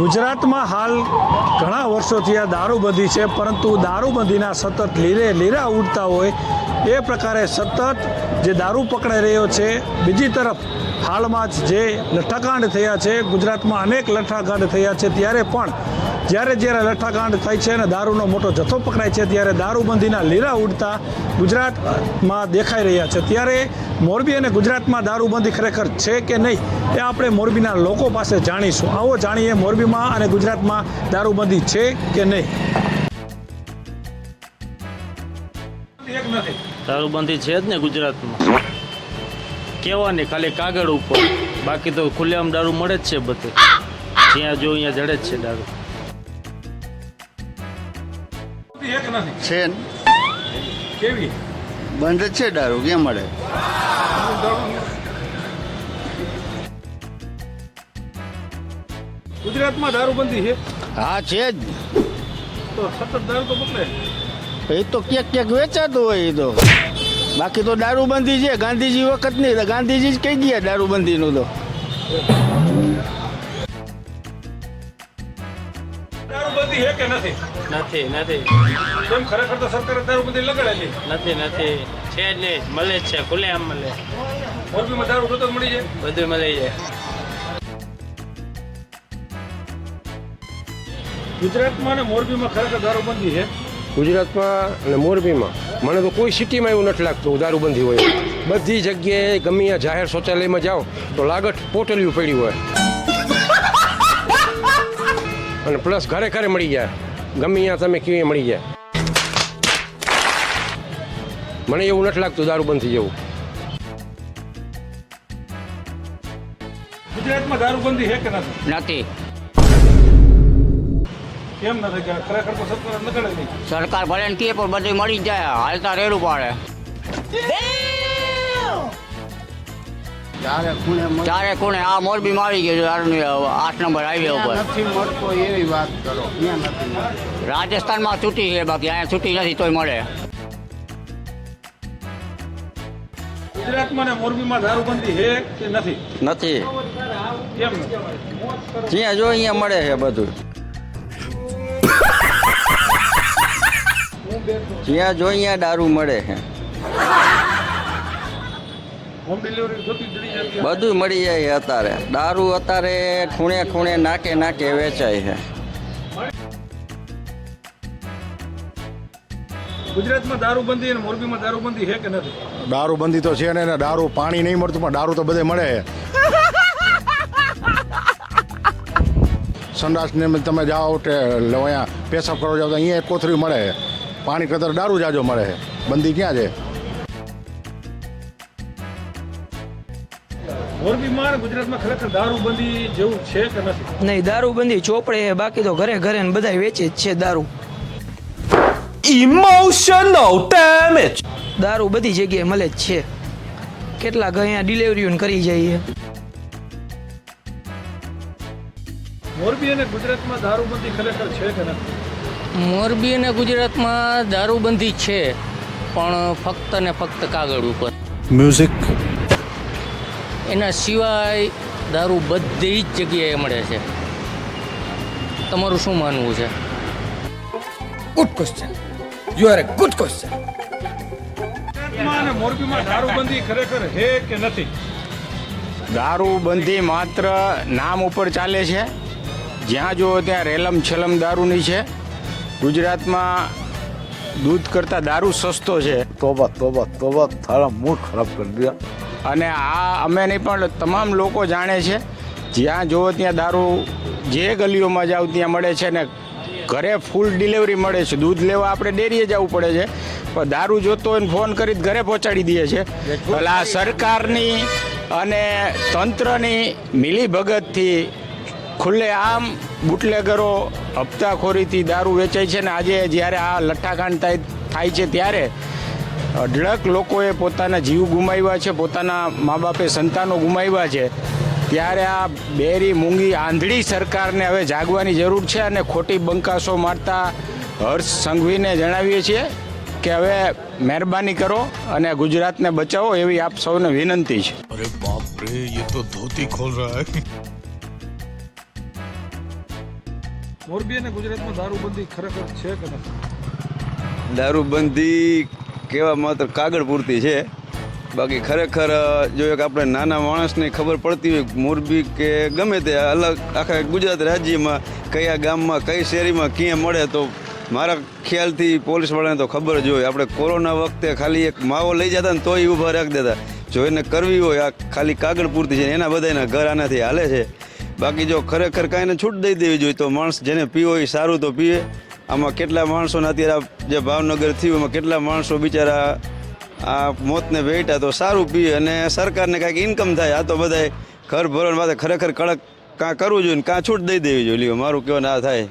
ગુજરાતમાં હાલ ઘણા વર્ષોથી આ દારૂબંધી છે, પરંતુ દારૂબંધીના સતત લીરા ઉડતા હોય એ પ્રકારે સતત જે દારૂ પકડાઈ રહ્યો છે. બીજી તરફ હાલમાં જ જે લઠ્ઠાકાંડ થયા છે, ગુજરાતમાં અનેક લઠ્ઠાકાંડ થયા છે, ત્યારે પણ જ્યારે લઠ્ઠાકાંડ થાય છે અને દારૂનો મોટો જથ્થો પકડાય છે ત્યારે દારૂબંધીના લીરા ઉડતા ગુજરાતમાં દેખાઈ રહ્યા છે. ત્યારે મોરબી અને ગુજરાતમાં દારૂબંધી ખરેખર છે કે નહીં એ આપણે મોરબીના લોકો પાસે જાણીશું. આવો જાણીએ મોરબીમાં અને ગુજરાતમાં દારૂબંધી છે કે નહીં. દારૂબંધી છે જ ને ગુજરાતમાં, કહેવાની ખાલી કાગળ ઉપર, બાકી તો ખુલ્લેઆમ દારૂ મળે જ છે બધે, જ્યાં જો અહીંયા જડે જ છે દારૂ. છે કેવી બંધ જ છે દારૂ, ક્યાં મળે? ગુજરાતમાં દારૂબંધી છે હા છે જ. તો સતત દારૂ તો પકડે. એ તો ક્યાંક વેચાતું હોય. એ તો બાકી તો દારૂબંધી છે ગાંધીજી વખત નહીં, ગાંધીજી જ કહી ગયા દારૂબંધીનું. તો દારૂબંધી છે કે નથી? નથી કેમ? ખરેખર તો સરકારે દારૂબંધી લગાડેલી નથી છે જ નહીં, મળે જ છે, ખુલ્લેઆમ મળે. મોરબીમાં દારૂ તો મળી જાય, બધું મળી જાય. ગુજરાતમાં અને મોરબીમાં ખરેખર દારૂબંધી છે. ગુજરાતમાં અને મોરબીમાં મને તો કોઈ સિટીમાં એવું નથી લાગતું દારૂબંધી હોય. બધી જગ્યાએ ગમે ત્યાં જાહેર શૌચાલયમાં જાઓ તો લાગત પોટલિયું પડી હોય, અને પ્લસ ઘરે ઘરે મળી જાય, ગમે ત્યાં તમે કેવી મળી જાય. મને એવું નથી લાગતું દારૂબંધી જેવું. ગુજરાતમાં દારૂબંધી છે કે નથી? નથી. કેમ નથી? ખરેખર તો સરકાર લગાડેલી. સરકાર ભલે ને કહે પણ બધું મળી જ જાય, હાલતા રેડું પાડે. ચારે ખૂણે આ મોરબીમાં આવી ગયું દારૂની 8 નંબર હાઈવે ઉપર. નથી મળતો એવી વાત કરો. ત્યાં નથી મળતો. રાજસ્થાનમાં છૂટી છે, બાકી અહીંયા છૂટી નથી તોય મળે. ગુજરાતમાં અને મોરબીમાં દારૂબંધી છે કે નથી? નથી. કેમ નથી? જ્યાં જો અહીંયા મળે છે બધું, જ્યાં જો અહીંયા દારૂ મળે છે, હોમ ડિલિવરી થતી જડી જતી. બધું મળી જાય છે. અત્યારે દારૂ અત્યારે ખૂણે ખૂણે નાકે નાકે વેચાય છે. ગુજરાતમાં દારૂબંધી અને મોરબીમાં દારૂબંધી છે કે નથી? દારૂબંધી તો છે ને, દારૂ પાણી નહીં મળતું પણ દારૂ તો બધે મળે છે. સંડાસને તમે જાઓ કે અહીંયા પેશાબ કરવા જાઓ તો અહીંયા એક કોથળી મળે છે, પાણી કરતાં દારૂ જાજો મળે છે. બંધી ક્યાં છે? મોરબીમાં અને ગુજરાતમાં ખરેખર દારૂબંધી જેવું છે કે નથી? નહીં, દારૂબંધી ચોપડે છે, બાકી તો ઘરે ઘરે ને બધા વેચે જ છે દારૂ. Emotional damage. દારૂ બધી જગ્યાએ મળે જ છે. કેટલાક અહીંયા ડિલિવરીઓ કરી જઈએ. મોરબી અને ગુજરાતમાં દારૂબંધી ખરેખર છે કે નથી? મોરબી અને ગુજરાતમાં દારૂબંધી છે, પણ ફક્ત ને ફક્ત કાગળ ઉપર. મ્યુઝિક. એના સિવાય દારૂ બધી જ જગ્યાએ મળે છે. તમારું શું માનવું છે? Good question. You are A good question. ગુજરાતમાં અને મોરબીમાં દારૂબંધી ખરેખર છે કે નથી? દારૂબંધી માત્ર નામ ઉપર ચાલે છે. જ્યાં જુઓ ત્યાં રેલમ છેલમ દારૂની છે. ગુજરાતમાં દૂધ કરતાં દારૂ સસ્તો છે. તોબા તોબા તોબા, તારા મૂડ ખરાબ કરી દે. અને આ અમે નહીં પણ તમામ લોકો જાણે છે. જ્યાં જુઓ ત્યાં દારૂ, જે ગલીઓમાં જાઓ ત્યાં મળે છે ને ઘરે ફૂલ ડિલિવરી મળે છે. દૂધ લેવા આપણે ડેરીએ જવું પડે છે, પણ દારૂ જોતો હોય ફોન કરી ઘરે પહોંચાડી દે છે. એટલે આ સરકારની અને તંત્રની મિલીભગતથી ખુલ્લેઆમ બુટલેગરો હપ્તાખોરીથી દારૂ વેચાય છે. ને આજે જ્યારે આ લઠ્ઠાકાંડ થાય છે ત્યારે અઢળક લોકોએ પોતાના જીવ ગુમાવ્યા છે, પોતાના મા બાપે સંતાનો ગુમાવ્યા છે. ત્યારે આ બેરી મૂંગી આંધળી સરકારને હવે જાગવાની જરૂર છે. અને ખોટી બંકાસો મારતા હર્ષ સંઘવીને જણાવીએ છીએ કે હવે મહેરબાની કરો અને ગુજરાતને બચાવો એવી આપ સૌને વિનંતી છે. અરે બાપ રે, ये तो धोती खोल रहा है. મોરબી અને ગુજરાતમાં દારૂબંધી ખરેખર છે કે નથી? દારૂબંધી કેવા માત્ર કાગળ પૂરતી છે, બાકી ખરેખર જો એક આપણે નાના માણસને ખબર પડતી હોય મોરબી કે ગમે તે અલગ આખા ગુજરાત રાજ્યમાં કયા ગામમાં કઈ શેરીમાં ક્યાં મળે તો મારા ખ્યાલથી પોલીસવાળાને તો ખબર જ હોય. આપણે કોરોના વખતે ખાલી એક માવો લઈ જતા ને તોય ઊભા રાખી દેતા. જો એને કરવી હોય આ ખાલી કાગળ પૂરતી છે, એના બધાના ઘર આનાથી હાલે છે. બાકી જો ખરેખર કાંઈને છૂટ દઈ દેવી જોઈએ તો માણસ જેને પીવો એ સારું તો પીએ. આમાં કેટલા માણસોને અત્યારે જે ભાવનગર થયું એમાં કેટલા માણસો બિચારા આ મોતને ભેટ્યા, તો સારું પીએ અને સરકારને કાંઈક ઇન્કમ થાય. આ તો બધાય ઘર ભરણ માટે ખરેખર કડક કાં કરવું જોઈએ ને કાં છૂટ દઈ દેવી જોઈએ. મારું કહેવાનું આ થાય.